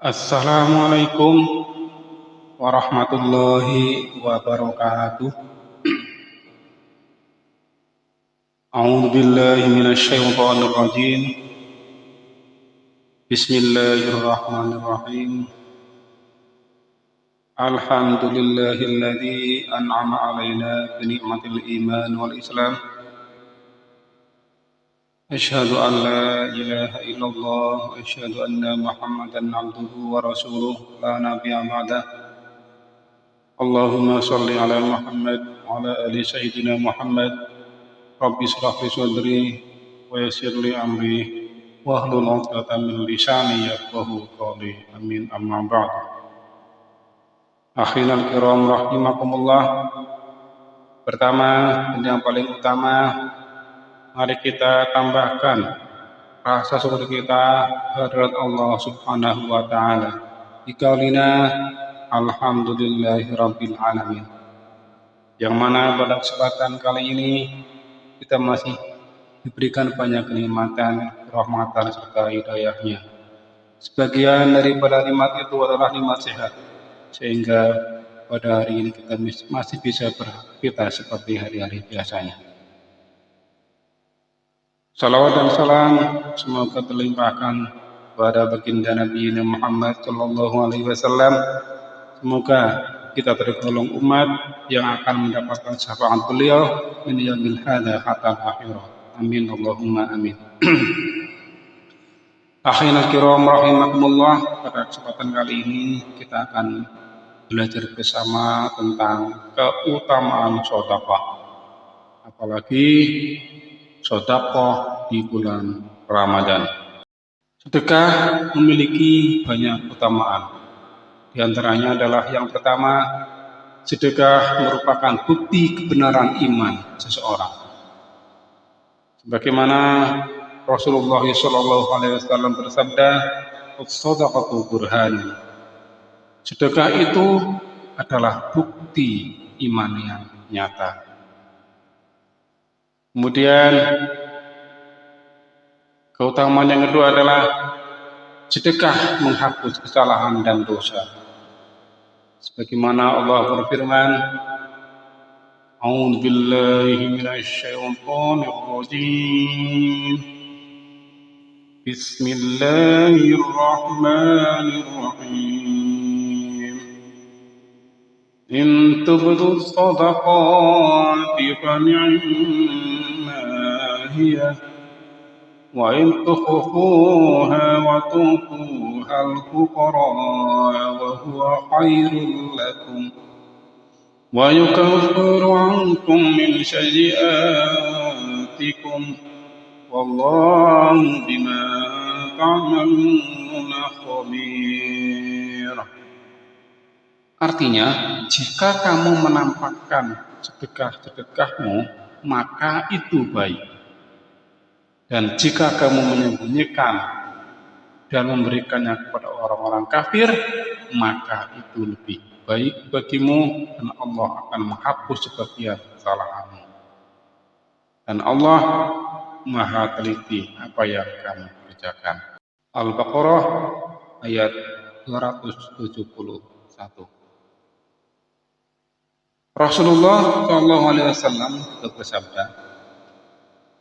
Assalamualaikum warahmatullahi wabarakatuh. A'udzu billahi minasy syaithanir rajim. Bismillahirrahmanirrahim. Alhamdulillahilladzi an'ama 'alaina bi ni'matil iman wal islam. Asyhadu an la ilaha illallah wa asyhadu anna Muhammadan 'abduhu wa rasuluh la nabiyya ba'da. Allahumma shalli ala Muhammad wa ala ali sayyidina Muhammad. Rabbi shrah li sadri wa yassir li amri wahlul 'uqdatam min lisani yafqahu qawli. Amin. Amma ba'd. Akhinal kiram rahimakumullah. Pertama dan yang paling utama, mari kita tambahkan rasa syukur kita kehadirat Allah Subhanahu wa taala. Biqaulina alhamdulillahirabbil alamin. Yang mana pada kesempatan kali ini kita masih diberikan banyak kenikmatan, rahmatan serta hidayahnya. Sebagian daripada nikmat itu adalah nikmat sehat, sehingga pada hari ini kita masih bisa beraktivitas seperti hari-hari biasanya. Salawat dan salam semoga terlimpahkan kepada baginda Nabi Muhammad Sallallahu Alaihi Wasallam. Semoga kita tergolong umat yang akan mendapatkan syafaat beliau min yaumil hadza hatta akhirah. Amin Allahumma amin. Akhirul kiram rahimakumullah. Pada kesempatan kali ini kita akan belajar bersama tentang keutamaan sedekah. Apalagi sedekah di bulan Ramadan. Sedekah memiliki banyak keutamaan. Di antaranya adalah yang pertama, sedekah merupakan bukti kebenaran iman seseorang. Sebagaimana Rasulullah SAW bersabda, "As-shadaqatu burhan." Sedekah itu adalah bukti iman yang nyata. Kemudian keutamaan yang kedua adalah sedekah menghapus kesalahan dan dosa. Sebagaimana Allah berfirman, A'udzu billahi minasy syaithanir rajim. Bismillahirrahmanirrahim. In tubdu shadaqati fa ni'ma hiya wa in tukhfuha wa tu'tuha al-fuqara wa huwa khairul lakum wa yukaffiru 'ankum min sayyi'atikum wallahu bima ta'maluna khabir. Artinya, jika kamu menampakkan sedekah-sedekahmu, maka itu baik. Dan jika kamu menyembunyikan dan memberikannya kepada orang-orang kafir, maka itu lebih baik bagimu dan Allah akan menghapus sebagian kesalahanmu. Dan Allah Maha teliti apa yang kamu kerjakan. Al-Baqarah ayat 271. Rasulullah SAW juga bersabda,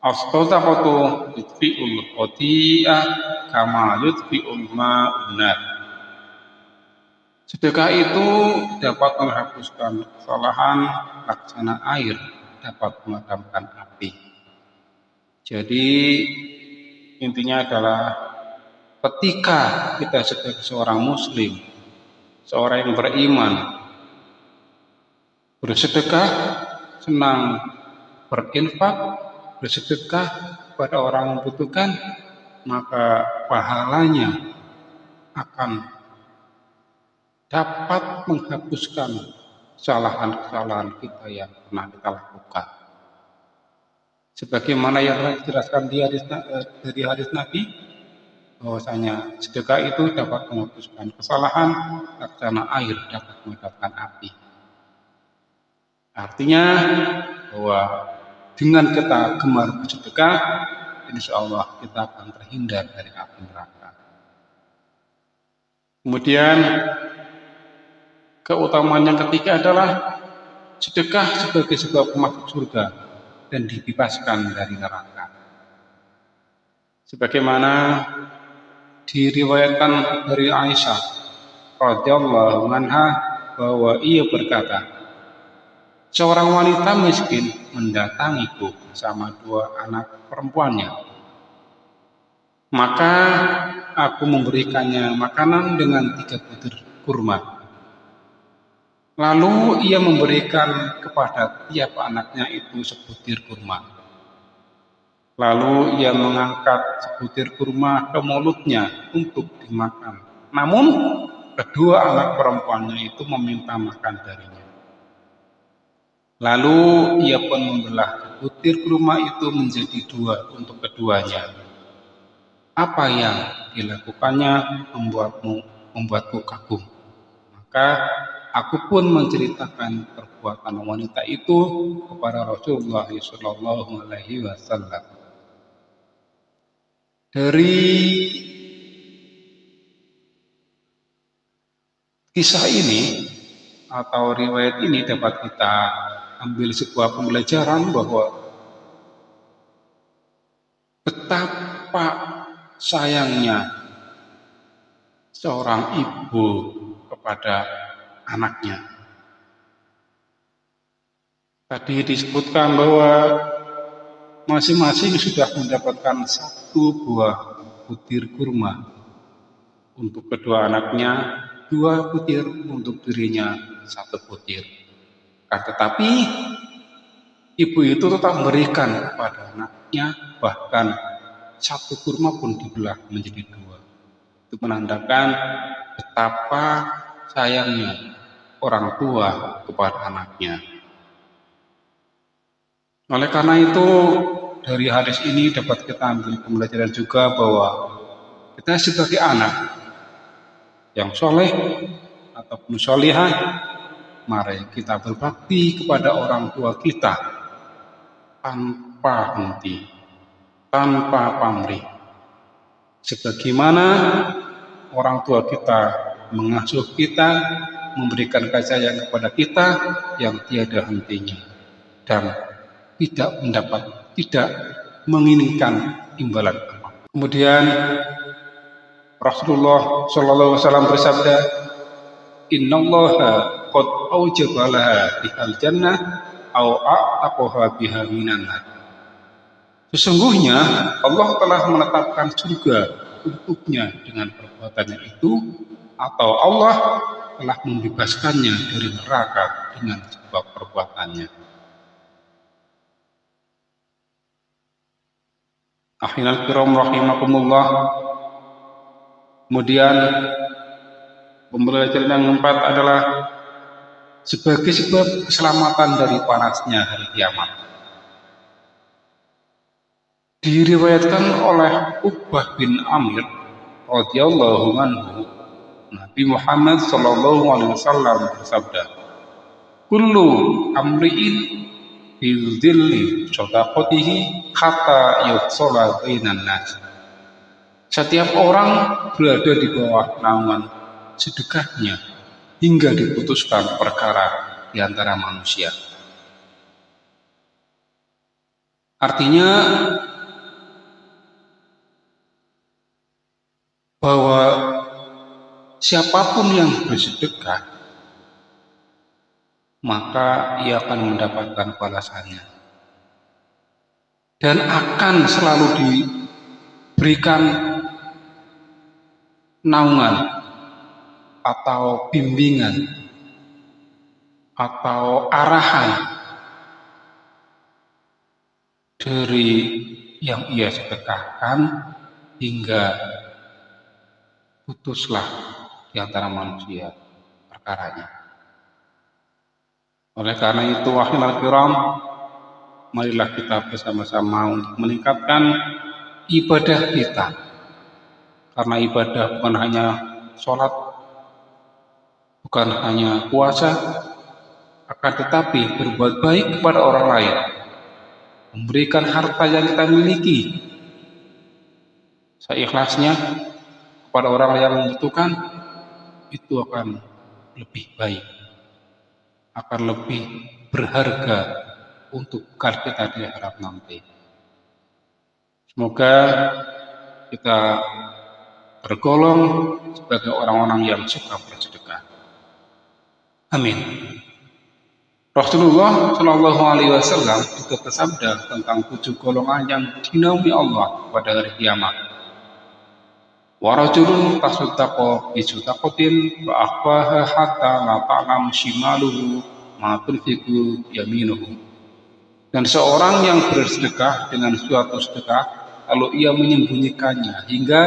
As-shadaqatu yudfi'ul khati'ah kama yudfi'ul ma'un nar. Sedekah itu dapat menghapuskan kesalahan laksana air dapat memadamkan api. Jadi intinya adalah ketika kita sebagai seorang muslim, seorang yang beriman, bersedekah, senang berinfak, bersedekah kepada orang yang membutuhkan, maka pahalanya akan dapat menghapuskan kesalahan-kesalahan kita yang pernah kita lakukan. Sebagaimana yang telah dijelaskan dari hadis Nabi, bahwasanya sedekah itu dapat menghapuskan kesalahan, laksana air dapat memadamkan api. Artinya bahwa dengan kita gemar bersedekah, insya Allah kita akan terhindar dari api neraka. Kemudian keutamaan yang ketiga adalah sedekah sebagai sebuah pemasuk surga dan dibebaskan dari neraka. Sebagaimana diriwayatkan dari Aisyah radhiyallahu anha bahwa ia berkata, seorang wanita miskin mendatangiku bersama dua anak perempuannya. Maka aku memberikannya makanan dengan 3 butir kurma. Lalu ia memberikan kepada tiap anaknya itu sebutir kurma. Lalu ia mengangkat sebutir kurma ke mulutnya untuk dimakan. Namun kedua anak perempuannya itu meminta makan darinya. Lalu ia pun membelah sebutir kurma itu menjadi 2 untuk keduanya. Apa yang dilakukannya membuatku kagum. Maka aku pun menceritakan perbuatan wanita itu kepada Rasulullah SAW. Dari kisah ini atau riwayat ini dapat kita ambil sebuah pembelajaran bahwa betapa sayangnya seorang ibu kepada anaknya. Tadi disebutkan bahwa masing-masing sudah mendapatkan 1 buah butir kurma untuk kedua anaknya, 2 butir untuk dirinya, 1 butir. Tetapi ibu itu tetap memberikan kepada anaknya, bahkan 1 kurma pun dibelah menjadi 2. Itu menandakan betapa sayangnya orang tua kepada anaknya. Oleh karena itu, dari hadis ini dapat kita ambil pembelajaran juga bahwa kita sebagai anak yang soleh ataupun solihah, mari kita berbakti kepada orang tua kita tanpa henti, tanpa pamrih. Sebagaimana orang tua kita mengasuh kita, memberikan kasih sayang kepada kita yang tiada hentinya dan tidak menginginkan imbalan. Kemudian Rasulullah SAW bersabda, Innallaha qad aujaba laha bihal jannah au a'taqaha biha minan nar. Sesungguhnya Allah telah menetapkan surga untuknya dengan perbuatannya itu, atau Allah telah membebaskannya dari neraka dengan sebab perbuatannya. Akhirul kiram rahimakumullah. Kemudian pembelajaran yang keempat adalah sebagai sebab keselamatan dari panasnya hari kiamat. Diriwayatkan oleh Uqbah bin Amir radhiyallahu anhu, Nabi Muhammad sallallahu alaihi wasallam bersabda, "Kullu amri'in fil dhilli shadaqatihi hatta yufsala bainan nas." Setiap orang berada di bawah naungan sedekahnya hingga diputuskan perkara di antara manusia. Artinya bahwa siapapun yang bersedekah maka ia akan mendapatkan balasannya dan akan selalu diberikan naungan atau bimbingan atau arahan dari yang ia sedekahkan hingga putuslah di antara manusia perkaranya. Oleh karena itu, akhirul kiram, marilah kita bersama-sama untuk meningkatkan ibadah kita. Karena ibadah bukan hanya sholat, bukan hanya puasa, akan tetapi berbuat baik kepada orang lain, memberikan harta yang kita miliki seikhlasnya kepada orang yang membutuhkan, itu akan lebih baik, akan lebih berharga untuk bekal kita di akhirat nanti. Semoga kita tergolong sebagai orang-orang yang suka bersedekah. Amin. Rasulullah Shallallahu Alaihi Wasallam juga bersabda tentang 7 golongan yang dinaungi Allah pada hari kiamat. Warajulun tasaddaqa bi sadaqatin fa akhfaha hatta la ta'lam shimaluhu ma tunfiqu yaminuhu. Dan seorang yang bersedekah dengan suatu sedekah, lalu ia menyembunyikannya hingga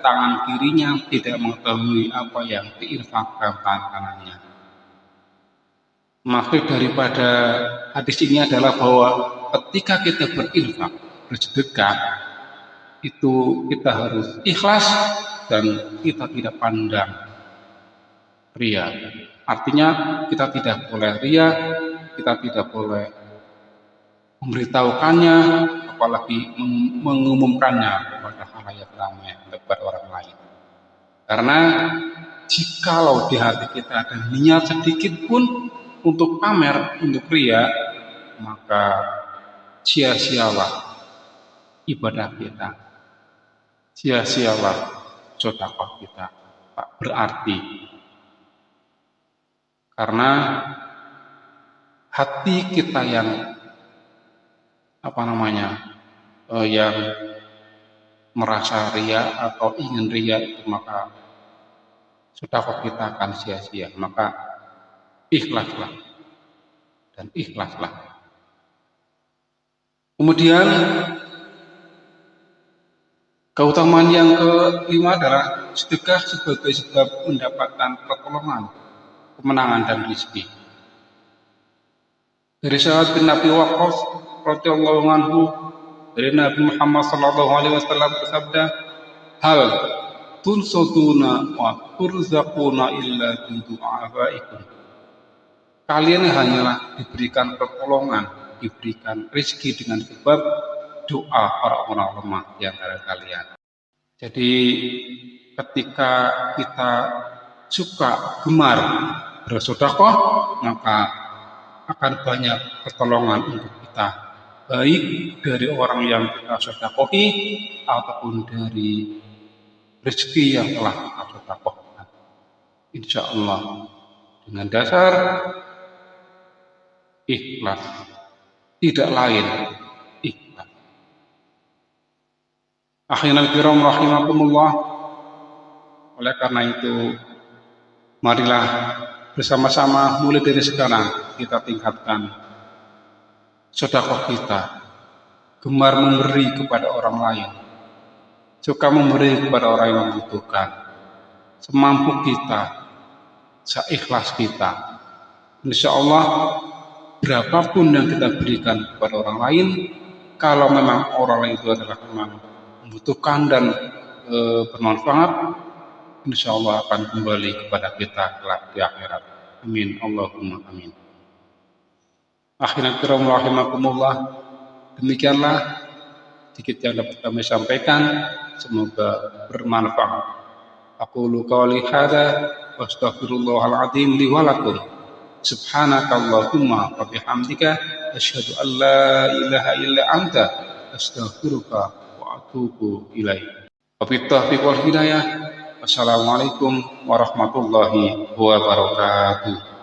tangan kirinya tidak mengetahui apa yang diinfakkan tangan kanannya. Maksud daripada hadis ini adalah bahwa ketika kita berinfak, bersedekah, itu kita harus ikhlas dan kita tidak pandang ria. Artinya kita tidak boleh ria, kita tidak boleh memberitahukannya, apalagi mengumumkannya kepada khalayak ramai, kepada orang lain. Karena jikalau di hati kita ada niat sedikit pun untuk pamer, untuk ria, maka sia-sialah ibadah kita, sia-sialah sedekah kita, tak berarti. Karena hati kita yang yang merasa ria atau ingin ria itu, maka sedekah kita akan sia-sia. Maka ikhlaslah dan ikhlaslah. Kemudian keutamaan yang kelima adalah sedekah sebagai sebab mendapatkan pertolongan, kemenangan dan rezeki. Dari Sa'ad bin Abi Waqqas radhiyallahu anhu, dari Nabi Muhammad sallallahu alaihi wasallam bersabda, "Hal tunsatuna wa turzaquna illa bi du'afaikum." Kalian hanyalah diberikan pertolongan, diberikan rezeki dengan sebab doa orang-orang lemah di antara kalian. Jadi ketika kita suka gemar bersedekah, maka akan banyak pertolongan untuk kita, baik dari orang yang kita sedekahi ataupun dari rezeki yang telah kita sedekahkan. Insya Allah dengan dasar ikhlas, tidak lain ikhlas. Akhirul kiram rahimakumullah. Oleh karena itu, marilah bersama-sama mulai dari sekarang kita tingkatkan sedekah kita, gemar memberi kepada orang lain, suka memberi kepada orang yang membutuhkan, semampu kita, seikhlas kita. Insya Allah berapapun yang kita berikan kepada orang lain, kalau memang orang lain itu adalah memang membutuhkan dan bermanfaat, insya Allah akan kembali kepada kita kelak di akhirat. Amin. Allahumma amin. Akhirnya kiram rahimakumullah. Demikianlah sedikit yang dapat kami sampaikan. Semoga bermanfaat. Aqulu qawli hadza wa astaghfirullahal azim li wa lakum. Subhanakallahumma wa bihamdika asyhadu an la ilaha illa anta astaghfiruka wa atubu ilaik. Wabillahi taufiq wal hidayah. Wassalamualaikum warahmatullahi wabarakatuh.